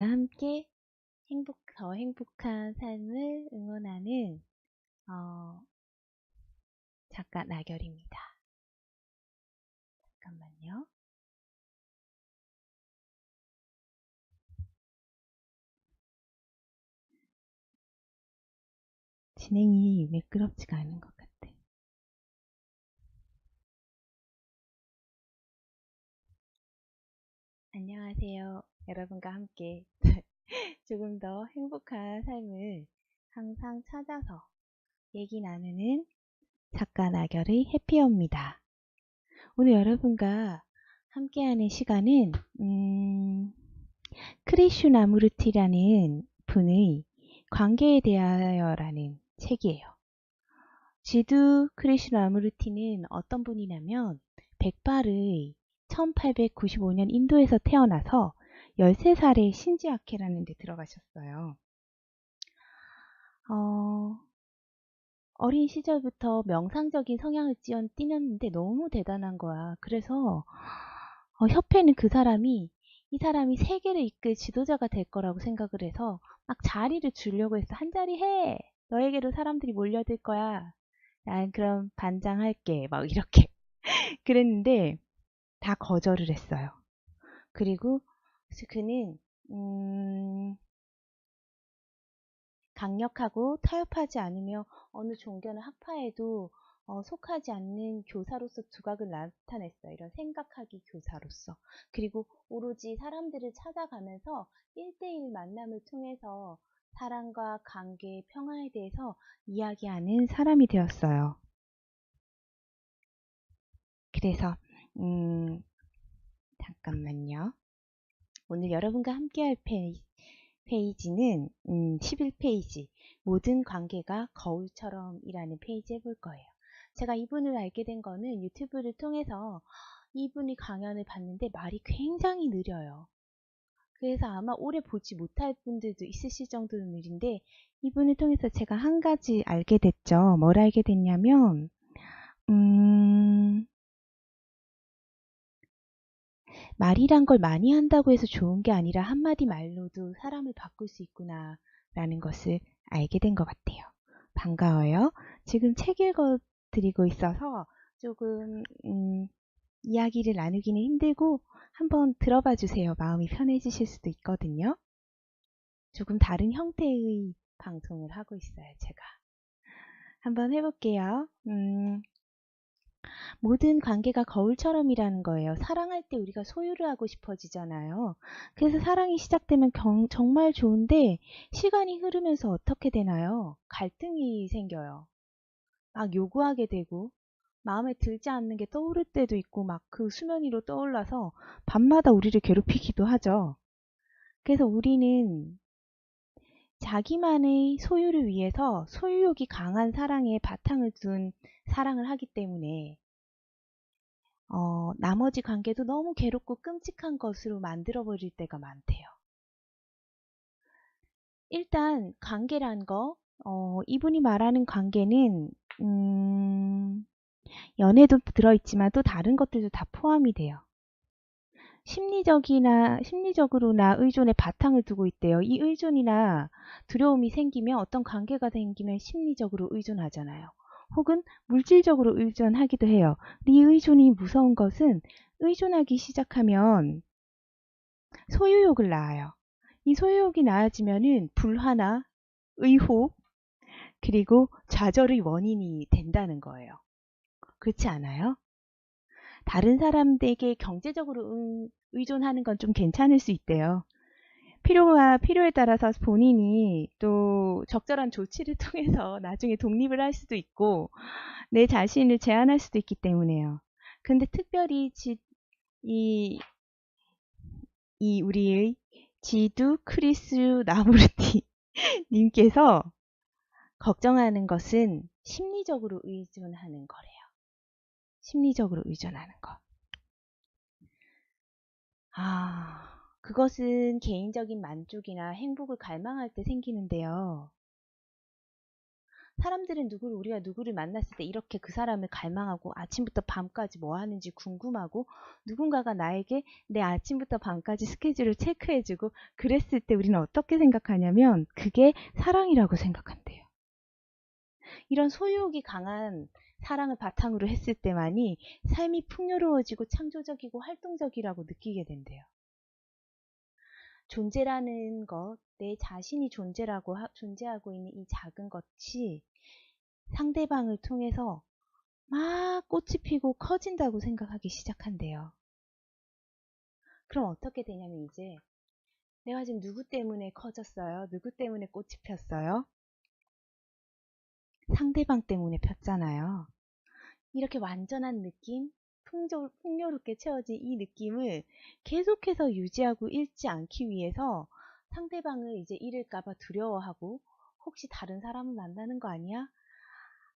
함께 더 행복한 삶을 응원하는 작가 나결입니다. 잠깐만요. 진행이 매끄럽지가 않은 것 같아. 안녕하세요. 여러분과 함께 조금 더 행복한 삶을 항상 찾아서 얘기 나누는 작가 나결의 해피어입니다. 오늘 여러분과 함께하는 시간은 크리슈나무르티라는 분의 관계에 대하여라는 책이에요. 지두 크리슈나무르티는 어떤 분이냐면 백발의 1895년 인도에서 태어나서 13살에 신지아케라는 데 들어가셨어요. 어린 시절부터 명상적인 성향을 띠녔는데 너무 대단한 거야. 그래서 협회는 이 사람이 세계를 이끌 지도자가 될 거라고 생각을 해서 막 자리를 주려고 했어. 한 자리 해. 너에게로 사람들이 몰려들 거야. 난 그럼 반장할게. 막 이렇게 그랬는데 다 거절을 했어요. 그리고 그는 강력하고 타협하지 않으며 어느 종교나 학파에도 속하지 않는 교사로서 두각을 나타냈어요. 이런 생각하기 교사로서. 그리고 오로지 사람들을 찾아가면서 1대1 만남을 통해서 사랑과 관계, 평화에 대해서 이야기하는 사람이 되었어요. 그래서 잠깐만요. 오늘 여러분과 함께할 페이지는 11페이지 모든 관계가 거울처럼 이라는 페이지 해볼 거예요. 제가 이분을 알게 된 거는 유튜브를 통해서 이분이 강연을 봤는데 말이 굉장히 느려요. 그래서 아마 오래 보지 못할 분들도 있으실 정도로 느린데 이분을 통해서 제가 한 가지 알게 됐죠. 뭘 알게 됐냐면 말이란 걸 많이 한다고 해서 좋은 게 아니라 한마디 말로도 사람을 바꿀 수 있구나 라는 것을 알게 된 것 같아요. 반가워요. 지금 책 읽어 드리고 있어서 조금 이야기를 나누기는 힘들고 한번 들어봐 주세요. 마음이 편해지실 수도 있거든요. 조금 다른 형태의 방송을 하고 있어요. 제가 한번 해볼게요. 모든 관계가 거울처럼이라는 거예요. 사랑할 때 우리가 소유를 하고 싶어지잖아요. 그래서 사랑이 시작되면 정말 좋은데 시간이 흐르면서 어떻게 되나요? 갈등이 생겨요. 막 요구하게 되고 마음에 들지 않는 게 떠오를 때도 있고 막 그 수면 위로 떠올라서 밤마다 우리를 괴롭히기도 하죠. 그래서 우리는 자기만의 소유를 위해서 소유욕이 강한 사랑에 바탕을 둔 사랑을 하기 때문에 나머지 관계도 너무 괴롭고 끔찍한 것으로 만들어버릴 때가 많대요. 일단 관계란 거, 이분이 말하는 관계는 연애도 들어있지만 또 다른 것들도 다 포함이 돼요. 심리적으로나 의존에 바탕을 두고 있대요. 이 의존이나 두려움이 생기면 어떤 관계가 생기면 심리적으로 의존하잖아요. 혹은 물질적으로 의존하기도 해요. 이 의존이 무서운 것은 의존하기 시작하면 소유욕을 낳아요. 이 소유욕이 낳아지면은 불화나 의혹 그리고 좌절의 원인이 된다는 거예요. 그렇지 않아요? 다른 사람에게 경제적으로 의존하는 건 좀 괜찮을 수 있대요. 필요에 따라서 본인이 또 적절한 조치를 통해서 나중에 독립을 할 수도 있고 내 자신을 제한할 수도 있기 때문에요. 근데 특별히 이 우리의 지두 크리스 나무르티 님께서 걱정하는 것은 심리적으로 의존하는 거래요. 심리적으로 의존하는 거. 그것은 개인적인 만족이나 행복을 갈망할 때 생기는데요. 사람들은 우리가 누구를 만났을 때 이렇게 그 사람을 갈망하고 아침부터 밤까지 뭐 하는지 궁금하고 누군가가 나에게 내 아침부터 밤까지 스케줄을 체크해주고 그랬을 때 우리는 어떻게 생각하냐면 그게 사랑이라고 생각한대요. 이런 소유욕이 강한 사랑을 바탕으로 했을 때만이 삶이 풍요로워지고 창조적이고 활동적이라고 느끼게 된대요. 존재라는 것, 내 자신이 존재하고 있는 이 작은 것이 상대방을 통해서 막 꽃이 피고 커진다고 생각하기 시작한대요. 그럼 어떻게 되냐면 이제 내가 지금 누구 때문에 커졌어요? 누구 때문에 꽃이 폈어요? 상대방 때문에 폈잖아요. 이렇게 완전한 느낌, 풍요롭게 채워진 이 느낌을 계속해서 유지하고 잃지 않기 위해서 상대방을 이제 잃을까봐 두려워하고 혹시 다른 사람을 만나는 거 아니야?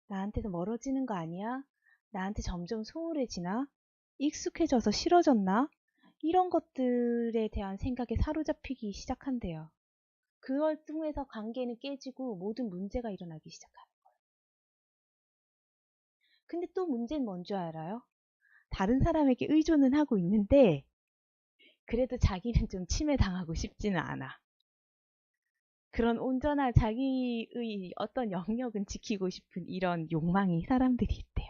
나한테서 멀어지는 거 아니야? 나한테 점점 소홀해지나? 익숙해져서 싫어졌나? 이런 것들에 대한 생각에 사로잡히기 시작한대요. 그걸 통해서 관계는 깨지고 모든 문제가 일어나기 시작하는 거예요. 근데 또 문제는 뭔 줄 알아요? 다른 사람에게 의존은 하고 있는데 그래도 자기는 좀 침해당하고 싶지는 않아. 그런 온전한 자기의 어떤 영역은 지키고 싶은 이런 욕망이 사람들이 있대요.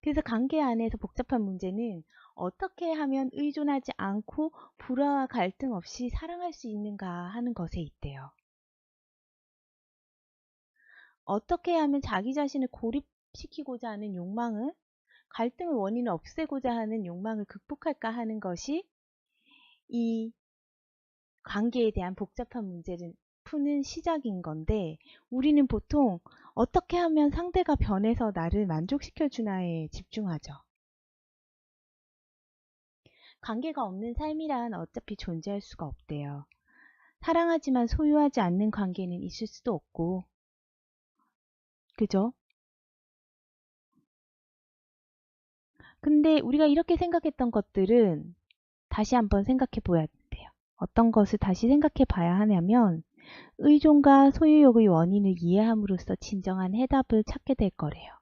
그래서 관계 안에서 복잡한 문제는 어떻게 하면 의존하지 않고 불화와 갈등 없이 사랑할 수 있는가 하는 것에 있대요. 어떻게 하면 자기 자신을 고립시키고자 하는 욕망을, 갈등의 원인을 없애고자 하는 욕망을 극복할까 하는 것이 이 관계에 대한 복잡한 문제를 푸는 시작인 건데, 우리는 보통 어떻게 하면 상대가 변해서 나를 만족시켜 주나에 집중하죠. 관계가 없는 삶이란 어차피 존재할 수가 없대요. 사랑하지만 소유하지 않는 관계는 있을 수도 없고, 그죠? 근데 우리가 이렇게 생각했던 것들은 다시 한번 생각해 보아야 돼요. 어떤 것을 다시 생각해 봐야 하냐면 의존과 소유욕의 원인을 이해함으로써 진정한 해답을 찾게 될 거래요.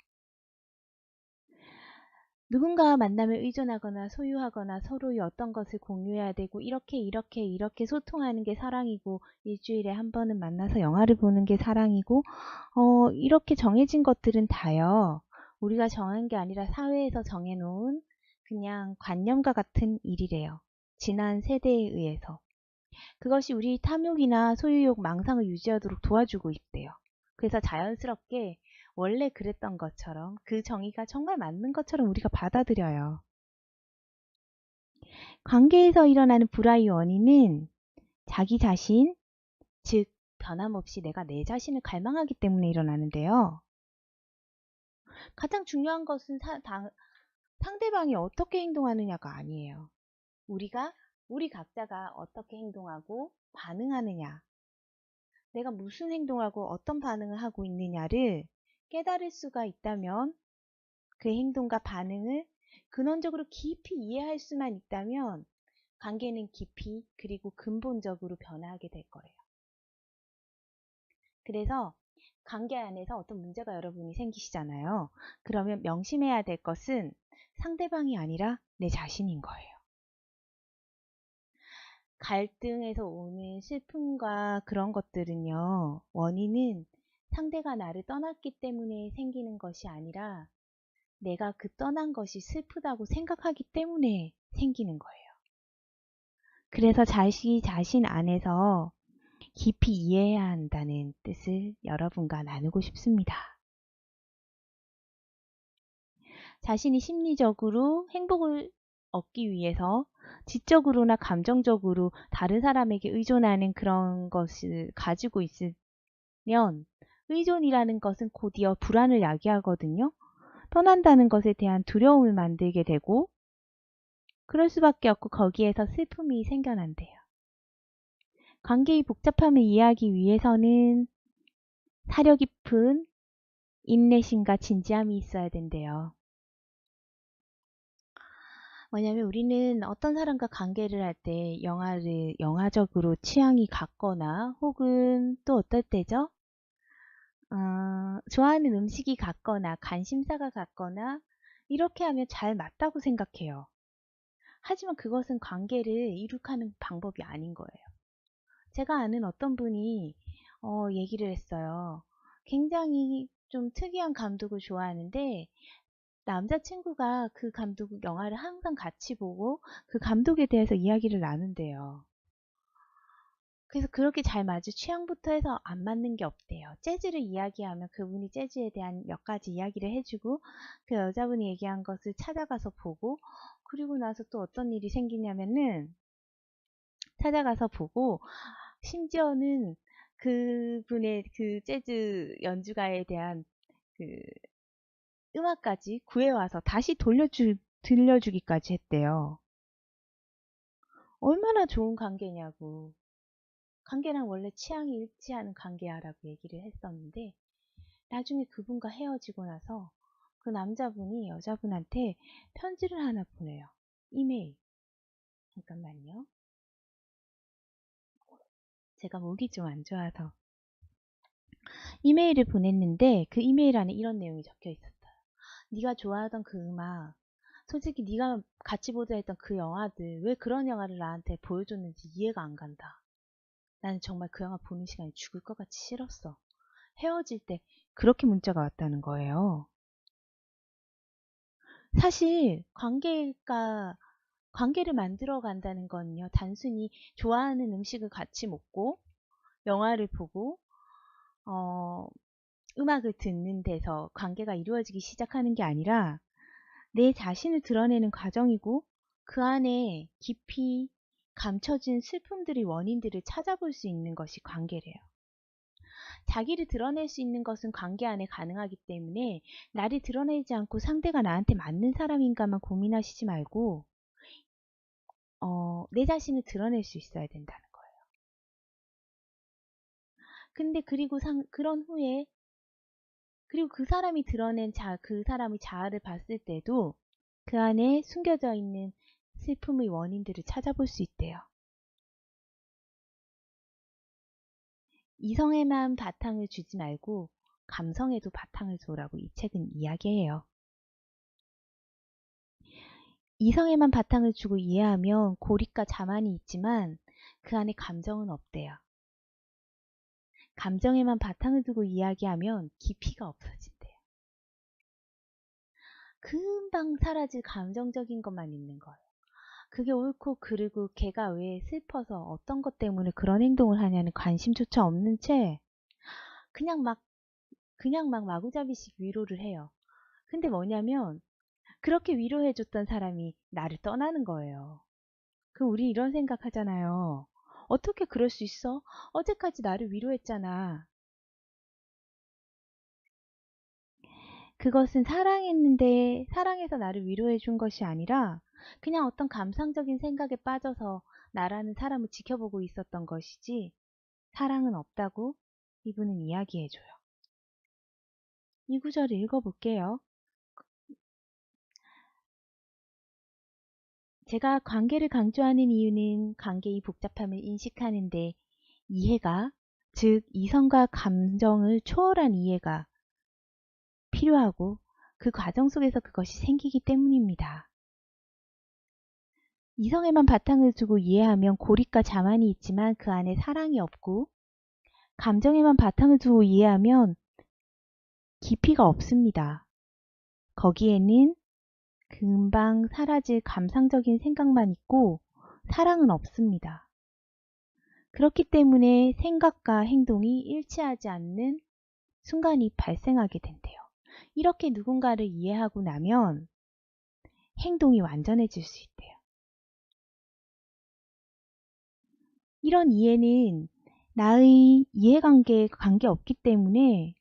누군가와 만나면 의존하거나 소유하거나 서로의 어떤 것을 공유해야 되고 이렇게 소통하는 게 사랑이고 일주일에 한 번은 만나서 영화를 보는 게 사랑이고 이렇게 정해진 것들은 다요. 우리가 정한 게 아니라 사회에서 정해놓은 그냥 관념과 같은 일이래요. 지난 세대에 의해서. 그것이 우리 탐욕이나 소유욕, 망상을 유지하도록 도와주고 있대요. 그래서 자연스럽게 원래 그랬던 것처럼 그 정의가 정말 맞는 것처럼 우리가 받아들여요. 관계에서 일어나는 불화의 원인은 자기 자신, 즉 변함없이 내가 내 자신을 갈망하기 때문에 일어나는데요. 가장 중요한 것은 상대방이 어떻게 행동하느냐가 아니에요. 우리 각자가 어떻게 행동하고 반응하느냐, 내가 무슨 행동하고 어떤 반응을 하고 있느냐를 깨달을 수가 있다면, 그 행동과 반응을 근원적으로 깊이 이해할 수만 있다면 관계는 깊이 그리고 근본적으로 변화하게 될 거예요. 그래서 관계 안에서 어떤 문제가 여러분이 생기시잖아요. 그러면 명심해야 될 것은 상대방이 아니라 내 자신인 거예요. 갈등에서 오는 슬픔과 그런 것들은요, 원인은 상대가 나를 떠났기 때문에 생기는 것이 아니라 내가 그 떠난 것이 슬프다고 생각하기 때문에 생기는 거예요. 그래서 자기 자신 안에서 깊이 이해해야 한다는 뜻을 여러분과 나누고 싶습니다. 자신이 심리적으로 행복을 얻기 위해서 지적으로나 감정적으로 다른 사람에게 의존하는 그런 것을 가지고 있으면 의존이라는 것은 곧이어 불안을 야기하거든요. 떠난다는 것에 대한 두려움을 만들게 되고 그럴 수밖에 없고 거기에서 슬픔이 생겨난대요. 관계의 복잡함을 이해하기 위해서는 사려 깊은 인내심과 진지함이 있어야 된대요. 뭐냐면 우리는 어떤 사람과 관계를 할 때 영화적으로 취향이 같거나 혹은 또 어떨 때죠? 좋아하는 음식이 같거나 관심사가 같거나 이렇게 하면 잘 맞다고 생각해요. 하지만 그것은 관계를 이룩하는 방법이 아닌 거예요. 제가 아는 어떤 분이 얘기를 했어요. 굉장히 좀 특이한 감독을 좋아하는데 남자친구가 그 감독 영화를 항상 같이 보고 그 감독에 대해서 이야기를 나눈대요. 그래서 그렇게 잘 맞을 취향부터 해서 안 맞는 게 없대요. 재즈를 이야기하면 그분이 재즈에 대한 몇 가지 이야기를 해주고 그 여자분이 얘기한 것을 찾아가서 보고 그리고 나서 또 어떤 일이 생기냐면은 찾아가서 보고 심지어는 그분의 그 재즈 연주가에 대한 그 음악까지 구해와서 다시 들려주기까지 했대요. 얼마나 좋은 관계냐고. 관계랑 원래 취향이 일치하는 관계야라고 얘기를 했었는데 나중에 그분과 헤어지고 나서 그 남자분이 여자분한테 편지를 하나 보내요. 이메일. 잠깐만요. 제가 목이 좀 안 좋아서. 이메일을 보냈는데 그 이메일 안에 이런 내용이 적혀 있었어요. 네가 좋아하던 그 음악, 솔직히 네가 같이 보자 했던 그 영화들 왜 그런 영화를 나한테 보여줬는지 이해가 안 간다. 나는 정말 그 영화 보는 시간이 죽을 것 같이 싫었어. 헤어질 때 그렇게 문자가 왔다는 거예요. 사실 관계를 만들어 간다는 건요. 단순히 좋아하는 음식을 같이 먹고 영화를 보고 음악을 듣는 데서 관계가 이루어지기 시작하는 게 아니라 내 자신을 드러내는 과정이고 그 안에 깊이 감춰진 슬픔들의 원인들을 찾아볼 수 있는 것이 관계래요. 자기를 드러낼 수 있는 것은 관계 안에 가능하기 때문에 나를 드러내지 않고 상대가 나한테 맞는 사람인가만 고민하시지 말고 내 자신을 드러낼 수 있어야 된다는 거예요. 근데 그런 후에 그리고 그 사람이 드러낸 그 사람의 자아를 봤을 때도 그 안에 숨겨져 있는 슬픔의 원인들을 찾아볼 수 있대요. 이성에만 바탕을 주지 말고 감성에도 바탕을 둬라고 이 책은 이야기해요. 이성에만 바탕을 주고 이해하면 고립과 자만이 있지만 그 안에 감정은 없대요. 감정에만 바탕을 두고 이야기하면 깊이가 없어진대요. 금방 사라질 감정적인 것만 있는 거예요. 그게 옳고 그르고 걔가 왜 슬퍼서 어떤 것 때문에 그런 행동을 하냐는 관심조차 없는 채 그냥 막 마구잡이식 위로를 해요. 근데 뭐냐면 그렇게 위로해줬던 사람이 나를 떠나는 거예요. 그럼 우리 이런 생각 하잖아요. 어떻게 그럴 수 있어? 어제까지 나를 위로했잖아. 그것은 사랑했는데 사랑해서 나를 위로해 준 것이 아니라 그냥 어떤 감상적인 생각에 빠져서 나라는 사람을 지켜보고 있었던 것이지 사랑은 없다고 이분은 이야기해줘요. 이 구절을 읽어볼게요. 제가 관계를 강조하는 이유는 관계의 복잡함을 인식하는데 이해가, 즉 이성과 감정을 초월한 이해가 필요하고 그 과정 속에서 그것이 생기기 때문입니다. 이성에만 바탕을 두고 이해하면 고립과 자만이 있지만 그 안에 사랑이 없고 감정에만 바탕을 두고 이해하면 깊이가 없습니다. 거기에는 금방 사라질 감상적인 생각만 있고 사랑은 없습니다. 그렇기 때문에 생각과 행동이 일치하지 않는 순간이 발생하게 된대요. 이렇게 누군가를 이해하고 나면 행동이 완전해질 수 있대요. 이런 이해는 나의 이해관계에 관계없기 때문에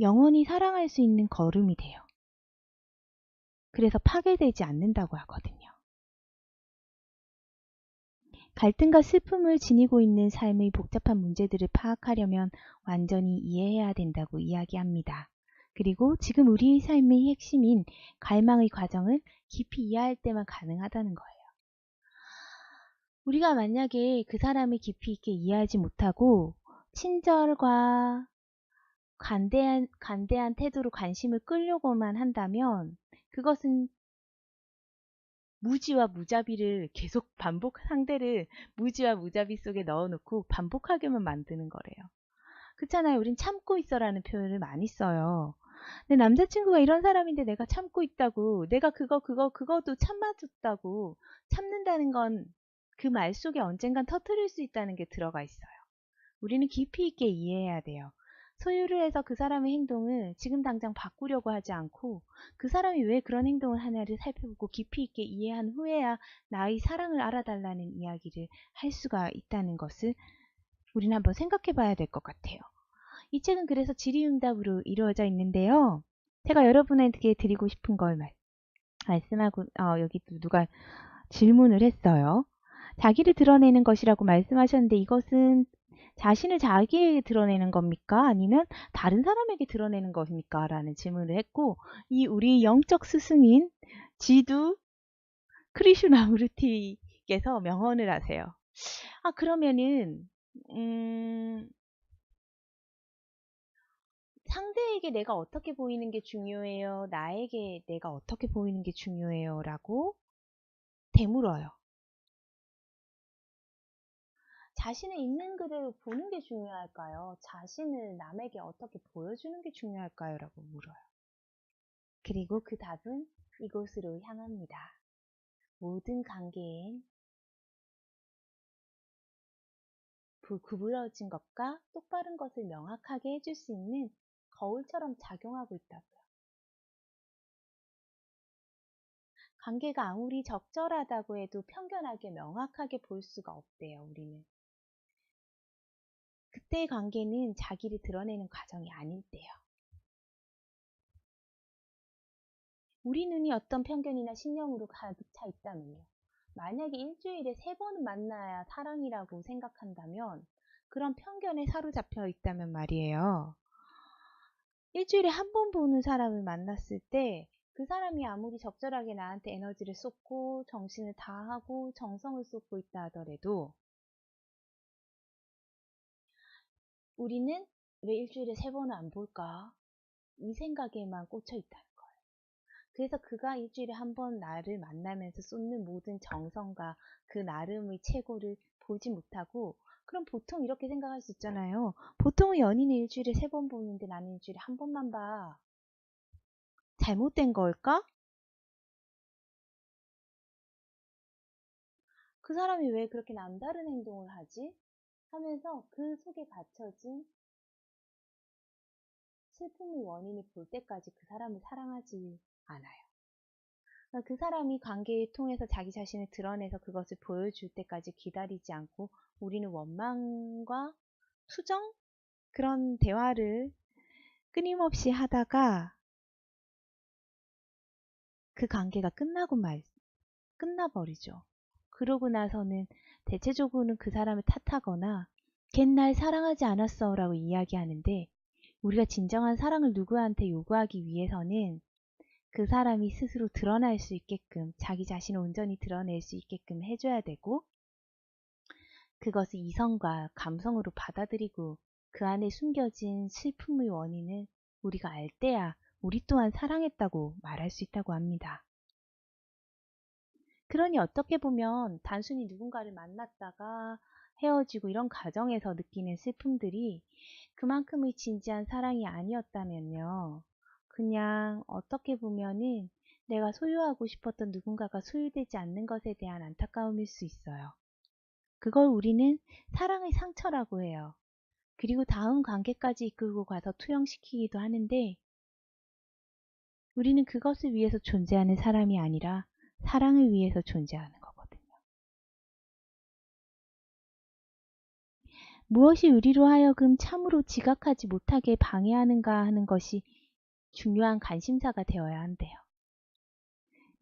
영원히 사랑할 수 있는 걸음이 돼요. 그래서 파괴되지 않는다고 하거든요. 갈등과 슬픔을 지니고 있는 삶의 복잡한 문제들을 파악하려면 완전히 이해해야 된다고 이야기합니다. 그리고 지금 우리의 삶의 핵심인 갈망의 과정을 깊이 이해할 때만 가능하다는 거예요. 우리가 만약에 그 사람을 깊이 있게 이해하지 못하고 친절과 관대한 태도로 관심을 끌려고만 한다면 그것은 무지와 무자비를 계속 상대를 무지와 무자비 속에 넣어놓고 반복하게만 만드는 거래요. 그렇잖아요. 우린 참고 있어라는 표현을 많이 써요. 내 남자친구가 이런 사람인데 내가 참고 있다고, 내가 그거도 참아줬다고, 참는다는 건 그 말 속에 언젠간 터뜨릴 수 있다는 게 들어가 있어요. 우리는 깊이 있게 이해해야 돼요. 소유를 해서 그 사람의 행동을 지금 당장 바꾸려고 하지 않고 그 사람이 왜 그런 행동을 하냐를 살펴보고 깊이 있게 이해한 후에야 나의 사랑을 알아달라는 이야기를 할 수가 있다는 것을 우리는 한번 생각해 봐야 될 것 같아요. 이 책은 그래서 질의응답으로 이루어져 있는데요. 제가 여러분에게 드리고 싶은 걸 말씀하고 여기 또 누가 질문을 했어요. 자기를 드러내는 것이라고 말씀하셨는데 이것은 자신을 자기에게 드러내는 겁니까? 아니면 다른 사람에게 드러내는 겁니까? 라는 질문을 했고 우리 영적 스승인 지두 크리슈나무르티께서 명언을 하세요. 그러면은 상대에게 내가 어떻게 보이는 게 중요해요? 나에게 내가 어떻게 보이는 게 중요해요? 라고 되물어요. 자신의 있는 그대로 보는 게 중요할까요? 자신을 남에게 어떻게 보여주는 게 중요할까요? 라고 물어요. 그리고 그 답은 이곳으로 향합니다. 모든 관계엔 구부러진 것과 똑바른 것을 명확하게 해줄 수 있는 거울처럼 작용하고 있다고요. 관계가 아무리 적절하다고 해도 편견하게 명확하게 볼 수가 없대요, 우리는. 그때의 관계는 자기를 드러내는 과정이 아닐 때요. 우리 눈이 어떤 편견이나 신념으로 가득 차 있다면요. 만약에 일주일에 3번은 만나야 사랑이라고 생각한다면 그런 편견에 사로잡혀 있다면 말이에요. 일주일에 한 번 보는 사람을 만났을 때 그 사람이 아무리 적절하게 나한테 에너지를 쏟고 정신을 다하고 정성을 쏟고 있다 하더라도 우리는 왜 일주일에 3번은 안 볼까? 이 생각에만 꽂혀 있다는 거예요. 그래서 그가 일주일에 한 번 나를 만나면서 쏟는 모든 정성과 그 나름의 최고를 보지 못하고 그럼 보통 이렇게 생각할 수 있잖아요. 보통은 연인을 일주일에 3번 보는데 나는 일주일에 한 번만 봐. 잘못된 걸까? 그 사람이 왜 그렇게 남다른 행동을 하지? 하면서 그 속에 갇혀진 슬픔의 원인을 볼 때까지 그 사람을 사랑하지 않아요. 그러니까 그 사람이 관계를 통해서 자기 자신을 드러내서 그것을 보여줄 때까지 기다리지 않고 우리는 원망과 투정? 그런 대화를 끊임없이 하다가 그 관계가 끝나버리죠. 그러고 나서는 대체적으로는 그 사람을 탓하거나 걘 날 사랑하지 않았어 라고 이야기하는데 우리가 진정한 사랑을 누구한테 요구하기 위해서는 그 사람이 스스로 드러날 수 있게끔 자기 자신을 온전히 드러낼 수 있게끔 해줘야 되고 그것을 이성과 감성으로 받아들이고 그 안에 숨겨진 슬픔의 원인을 우리가 알 때야 우리 또한 사랑했다고 말할 수 있다고 합니다. 그러니 어떻게 보면 단순히 누군가를 만났다가 헤어지고 이런 과정에서 느끼는 슬픔들이 그만큼의 진지한 사랑이 아니었다면요. 그냥 어떻게 보면은 내가 소유하고 싶었던 누군가가 소유되지 않는 것에 대한 안타까움일 수 있어요. 그걸 우리는 사랑의 상처라고 해요. 그리고 다음 관계까지 이끌고 가서 투영시키기도 하는데 우리는 그것을 위해서 존재하는 사람이 아니라 사랑을 위해서 존재하는 거거든요. 무엇이 우리로 하여금 참으로 지각하지 못하게 방해하는가 하는 것이 중요한 관심사가 되어야 한대요.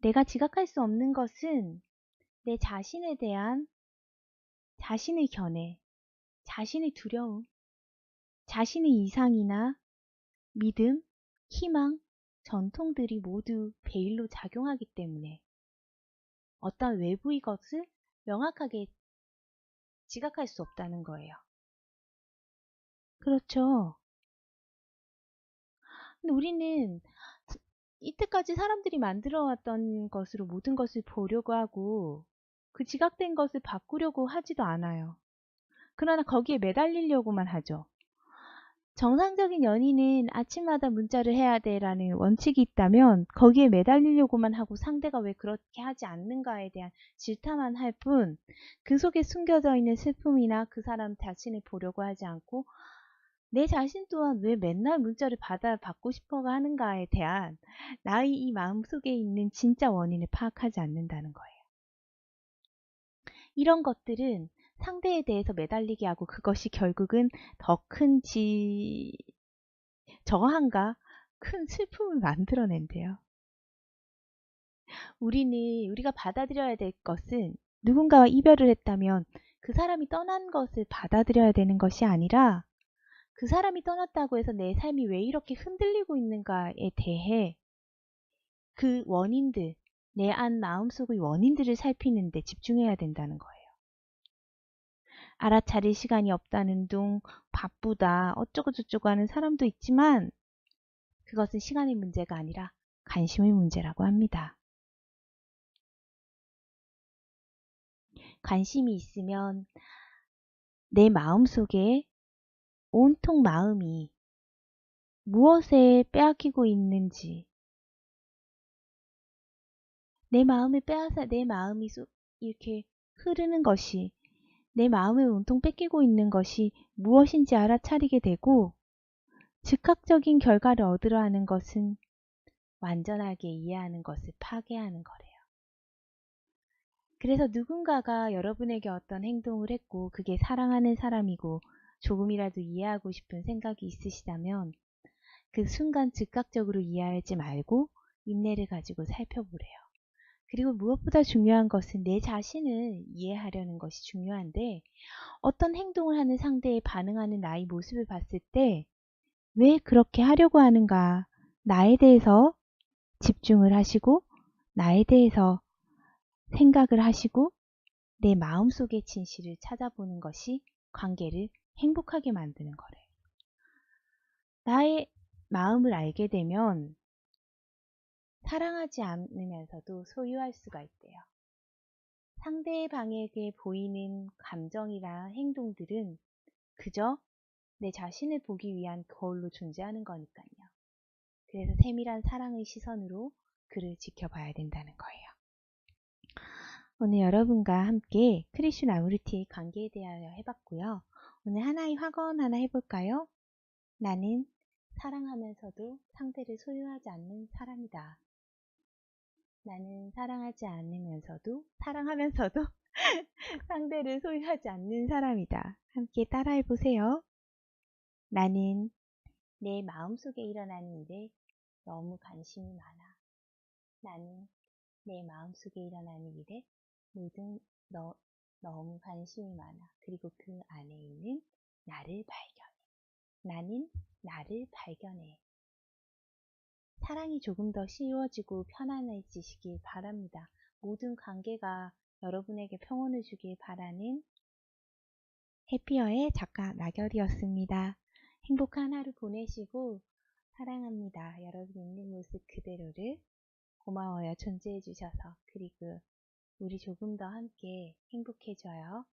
내가 지각할 수 없는 것은 내 자신에 대한 자신의 견해, 자신의 두려움, 자신의 이상이나 믿음, 희망, 전통들이 모두 베일로 작용하기 때문에 어떤 외부의 것을 명확하게 지각할 수 없다는 거예요. 그렇죠. 근데 우리는 이때까지 사람들이 만들어왔던 것으로 모든 것을 보려고 하고 그 지각된 것을 바꾸려고 하지도 않아요. 그러나 거기에 매달리려고만 하죠. 정상적인 연인은 아침마다 문자를 해야 돼라는 원칙이 있다면 거기에 매달리려고만 하고 상대가 왜 그렇게 하지 않는가에 대한 질타만 할 뿐 그 속에 숨겨져 있는 슬픔이나 그 사람 자신을 보려고 하지 않고 내 자신 또한 왜 맨날 문자를 받고 싶어가 하는가에 대한 나의 이 마음속에 있는 진짜 원인을 파악하지 않는다는 거예요. 이런 것들은 상대에 대해서 매달리게 하고 그것이 결국은 더 큰 저항과 큰 슬픔을 만들어낸대요. 우리가 받아들여야 될 것은 누군가와 이별을 했다면 그 사람이 떠난 것을 받아들여야 되는 것이 아니라 그 사람이 떠났다고 해서 내 삶이 왜 이렇게 흔들리고 있는가에 대해 그 원인들, 내 안 마음속의 원인들을 살피는 데 집중해야 된다는 거예요. 알아차릴 시간이 없다는 둥, 바쁘다, 어쩌고저쩌고 하는 사람도 있지만 그것은 시간의 문제가 아니라 관심의 문제라고 합니다. 관심이 있으면 내 마음속에 온통 마음이 무엇에 빼앗기고 있는지 내 마음을 빼앗아 내 마음이 이렇게 흐르는 것이 내 마음을 온통 뺏기고 있는 것이 무엇인지 알아차리게 되고 즉각적인 결과를 얻으려 하는 것은 완전하게 이해하는 것을 파괴하는 거래요. 그래서 누군가가 여러분에게 어떤 행동을 했고 그게 사랑하는 사람이고 조금이라도 이해하고 싶은 생각이 있으시다면 그 순간 즉각적으로 이해하지 말고 인내를 가지고 살펴보래요. 그리고 무엇보다 중요한 것은 내 자신을 이해하려는 것이 중요한데 어떤 행동을 하는 상대에 반응하는 나의 모습을 봤을 때 왜 그렇게 하려고 하는가 나에 대해서 집중을 하시고 나에 대해서 생각을 하시고 내 마음속의 진실을 찾아보는 것이 관계를 행복하게 만드는 거래요. 나의 마음을 알게 되면 사랑하지 않으면서도 소유할 수가 있대요. 상대방에게 보이는 감정이나 행동들은 그저 내 자신을 보기 위한 거울로 존재하는 거니까요. 그래서 세밀한 사랑의 시선으로 그를 지켜봐야 된다는 거예요. 오늘 여러분과 함께 크리슈 나무르티의 관계에 대하여 해봤고요. 오늘 하나의 확언 하나 해볼까요? 나는 사랑하면서도 상대를 소유하지 않는 사람이다. 나는 사랑하면서도 상대를 소유하지 않는 사람이다. 함께 따라해보세요. 나는 내 마음속에 일어나는 일에 너무 관심이 많아. 나는 내 마음속에 일어나는 일에 너무 관심이 많아. 그리고 그 안에 있는 나를 발견해. 나는 나를 발견해. 사랑이 조금 더 쉬워지고 편안해지시길 바랍니다. 모든 관계가 여러분에게 평온을 주길 바라는 해피어의 작가 나결이었습니다. 행복한 하루 보내시고 사랑합니다. 여러분 있는 모습 그대로를 고마워요. 존재해 주셔서. 그리고 우리 조금 더 함께 행복해져요.